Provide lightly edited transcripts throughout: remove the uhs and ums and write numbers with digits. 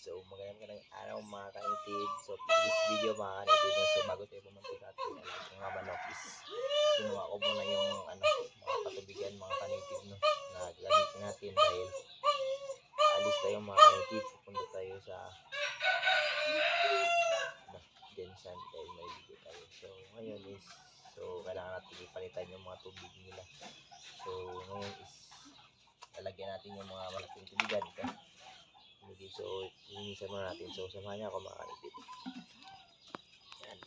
So magandang araw mga kanitib. So for this video mga kanitib, so bago tayo pumunta sa ating mga manok is kinuha ko muna yung mga patubigan mga kanitib na gagamitin natin dahil alis tayo mga kanitib. Pupunta tayo sa Jensan dahil may video tayo. So ngayon is kailangan natin ipalitan yung mga tubig nila. So ngayon is lalagyan natin yung mga malaking tubigan ito. So linisan muna natin. So samahan niya ako mga kanitib. Yan.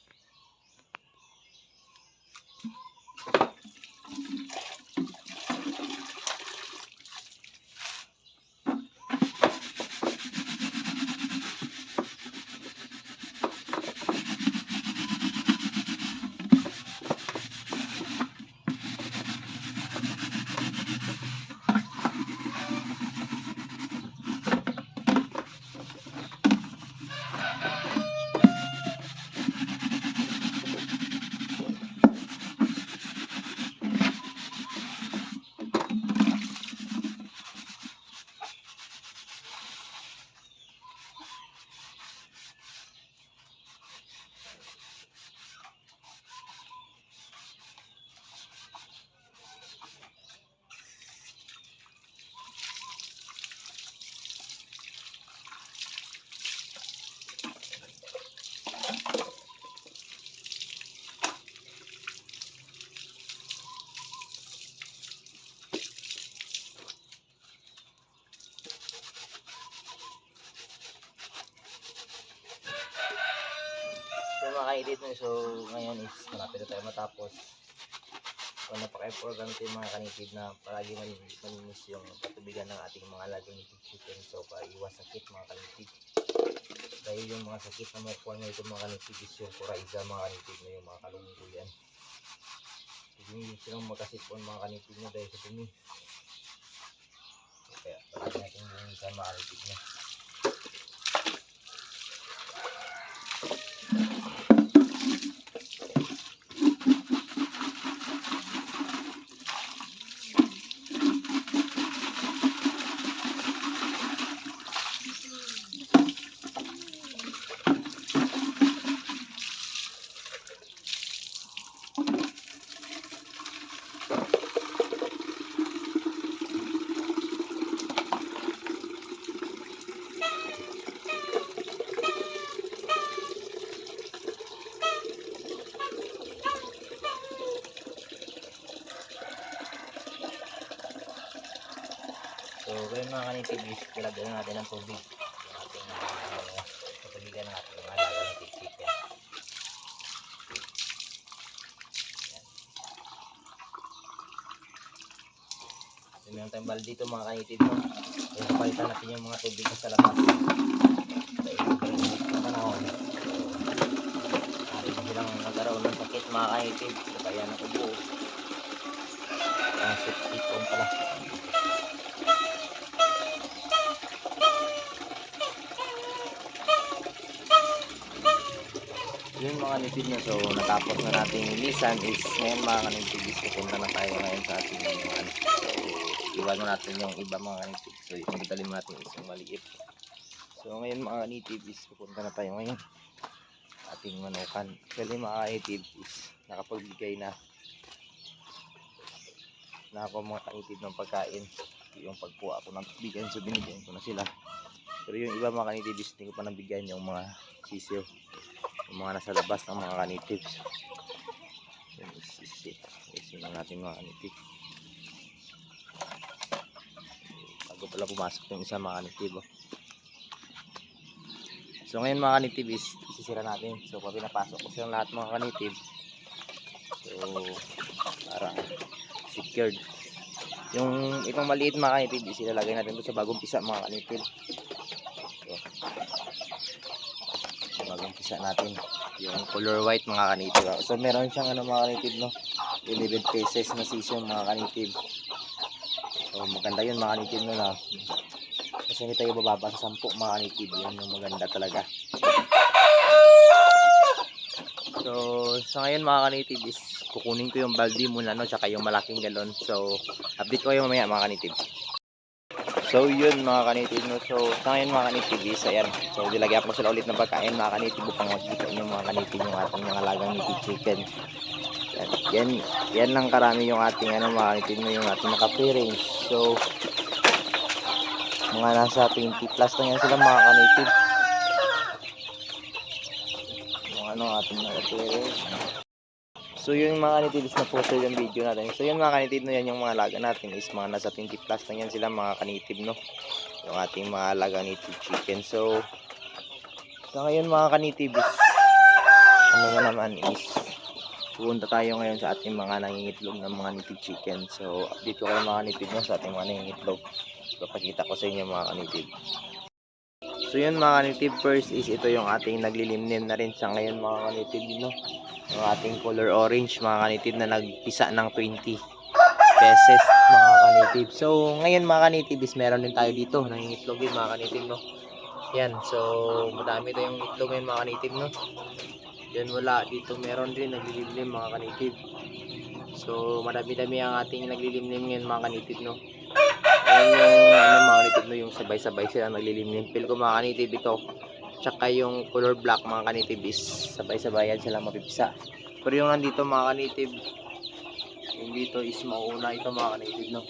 Mga kanitib, so ngayon is malapit na tayo matapos. So napaka-importante mga kanitib na palagi malinis yung patubigan ng ating mga alagang chicken. So para iwas sakit mga kanitib. Dahil yung mga sakit na makuha na ito mga kanitib is yung kuraiza mga kanitib na yung mga kalungkuyan. Hindi silang magkasipon mga kanitib na dahil sa dumi. Kaya palagi natin linisan mga kanitib na. So, ngayon mga kanitib is ilagyan natin ng tubig yung ating patubigan ng ating mga alagang chicken. So, meron tayong balde dito mga kanitib. So, palitan natin yung mga tubig sa labas. Dahil sobrang init na panahon. Hindi silang nagkaroon ng sakit mga kanitib. So, kaya nakubo. Sipon pala. Yun mga kanitib na, so natapos na natin linisan is ngayon mga kanitib is pupunta na tayo ngayon sa ating so iwan natin yung iba mga kanitib. So yung dadalhin natin is yung maliit. So ngayon mga kanitib is pupunta na tayo ngayon ating manukan. Actually mga kanitib is nakapagbigay na ako mga kanitib ng pagkain. Yung pagkuha ko ng bigan, so binigyan ko na sila. Pero yung iba mga kanitib is hindi ko pa nabigyan yung mga sisiyo, yung mga nasa labas ng mga kanitibs. Yan is it. Isin na natin mga kanitib. Bago pala pumasok yung isa mga kanitib. So ngayon mga kanitib is isisira natin. So pag pinapasok ko silang lahat mga kanitib, so para secured. Yung itong maliit mga kanitib is ilalagay natin doon sa bagong pisa mga kanitib. So bagong pisa natin yung color white mga kanitib. So meron siyang mga kanitib, no, 11 pieces na sisyo mga kanitib. So maganda yun mga kanitib, no, na kasi hindi tayo bababa sa 10 mga kanitib. Yun yung maganda talaga. So sa ngayon mga kanitib is kukunin ko yung balde muna, no, tsaka yung malaking galon. So update ko kayo mamaya mga kanitib. So So yun mga kanitib, no? So sa ngayon mga kanitib is ayan. So dilagyan ko sila ulit ng pagkain mga kanitib upang makikita nyo mga kanitib yung ating mga alagang native chicken. Yan lang karami yung ating mga kanitib, no? Yung ating naka-free range. So mga nasa 20 plus na yan sila mga kanitib. Yung ating naka-free range. So yun mga kanitib is na po yung video natin. So yun mga kanitib, no, yan yung mga alaga natin is mga nasa 20 plus na yan sila mga kanitib, no. Yung ating mga alaga native chicken. So ngayon mga kanitib is naman is pupunta tayo ngayon sa ating mga nangingitlog ng mga native chicken. So update ko kayo mga kanitib, no, sa ating mga nangingitlog. Papakita ko sa inyo mga kanitib. So yun mga kanitib, first is ito yung ating naglilimlim na rin sa ngayon mga kanitib, no. Yung ating color orange mga kanitib na nagpisa ng 20 pesos mga kanitib. So ngayon mga kanitib is meron din tayo dito nangingitlog din mga kanitib, no. Yan, so madami tayong itlog ngayon mga kanitib, no. Yan, wala dito, meron din naglilimlim mga kanitib. So madami-dami ang ating naglilimlim ngayon mga kanitib, no. Ayan yung mga kanitib, no, yung sabay-sabay sila naglilimlim. Feel ko mga kanitib ito, tsaka yung color black mga kanitib is sabay-sabayan sila mapipisa. Pero yung nandito mga kanitib, yung dito is mauuna ito mga kanitib, no.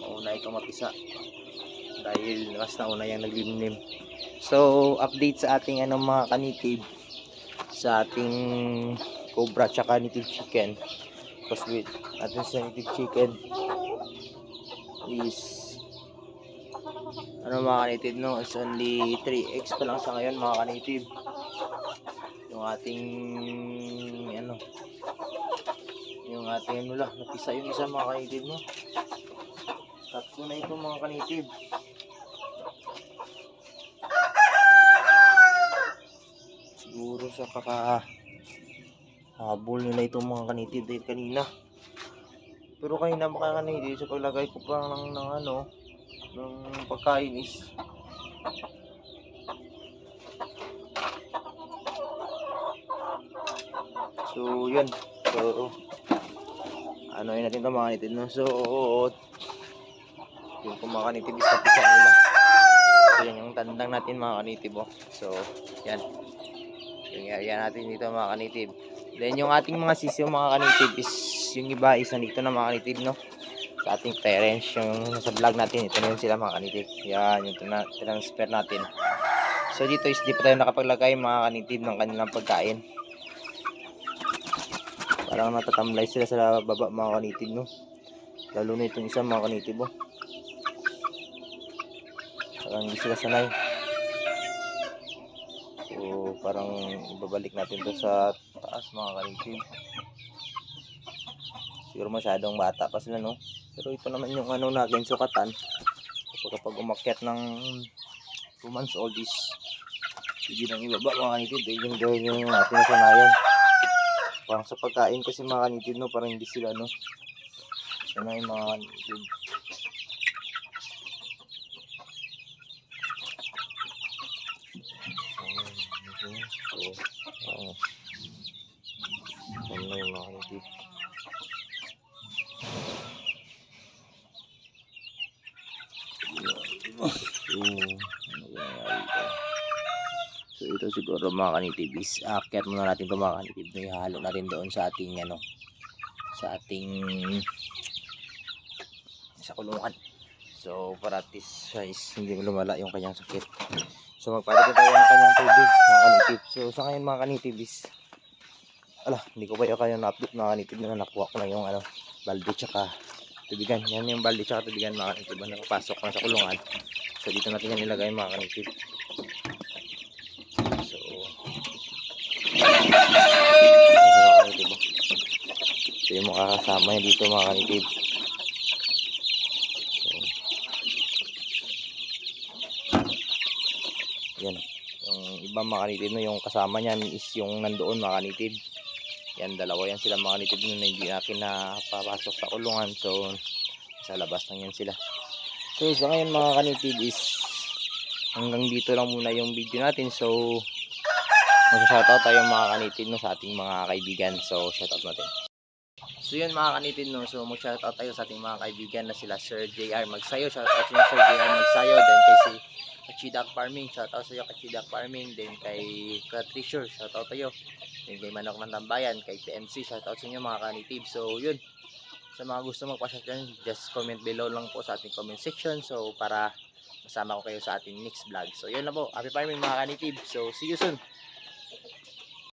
Mauuna ito mapisa dahil mas nauna yung naglimlim. So update sa ating mga kanitib, sa ating cobra tsaka native chicken. Because with ating sa native chicken is mga kanitib, no, is only 3x pa lang sa ngayon mga kanitib. Yung ating napisa yung isa mga kanitib, no. Tatlo na ito mga kanitib. Siguro sa habol nila itong mga kanitib dahil kanina. Pero kanina baka kanitib sa paglagay ko pa ng pagkain is so yun. So yun natin ito mga kanitib, no. So yung mga kanitib is kapisa nila. So yan yung tandang natin mga kanitib, oh. So yan yung area natin dito mga kanitib. Then yung ating mga sisiyo mga kanitib is yung iba is nandito na mga kanitib, no, sa ating parents. Yung sa vlog natin, ito na yun sila mga kanitib. Yan yung transfer natin. So dito is di pa tayo nakapaglagay mga kanitib ng kanilang pagkain. Parang natatamlay sila sa baba mga kanitib, no. Lalo na itong isa mga kanitib, oh. Parang hindi sila sanay. So parang ibabalik natin to sa taas mga kanitib. Siguro masyadong bata pa sila, no. Pero ito naman yung natin sukatan. Kapag umakyat ng 2 months old is hindi nang ibaba mga kanitib. Yung gawin yung ating nasanayan. Parang sa pagkain kasi mga kanitib, no, parang hindi sila sanay mga kanitib. So ito siguro mga kanitib is aakyat muna natin ito mga kanitib, no, ihalo na rin doon sa ating sa kulungan. So para at least siya is hindi lumala yung kanyang sakit. So magpalit tayo ng kanyang tubig mga kanitib. So sa ngayon mga kanitib is hindi ko pa kayo na-update mga kanitib, na nakuha ko na yung balde tsaka tubigan. Yan yung balde tsaka tubigan mga kanitib na napasok na sa kulungan. So dito natin yan ilagay mga kanitib. So ito yung makakasama niya dito mga kanitib. Yan yung ibang mga kanitib, no, yung kasama niyan is yung nandoon mga kanitib. Yan, dalawa yan sila mga kanitib, na hindi natin napapasok sa kulungan. So sa labas lang yan sila. So sa ngayon mga kanitib is hanggang dito lang muna yung video natin. So mag-shoutout tayo mga kanitib, no, sa ating mga kaibigan. So shoutout natin. So yun mga kanipid no, so mag-shoutout tayo sa ating mga kaibigan na sila Sir JR Magsayo, shoutout sa Sir JR Magsayo, then kay si Kachidak Farming, shoutout sa iyo Kachidak Farming, then kay Treasure, shoutout tayo, then kay Manok ng Tambayan, kay PMC, shoutout sa inyo mga kanipid. So yun, sa mga gusto magpa-shout dyan, just comment below lang po sa ating comment section, so para masama ko kayo sa ating next vlog. So yun na po, happy farming mga kanipid, so see you soon.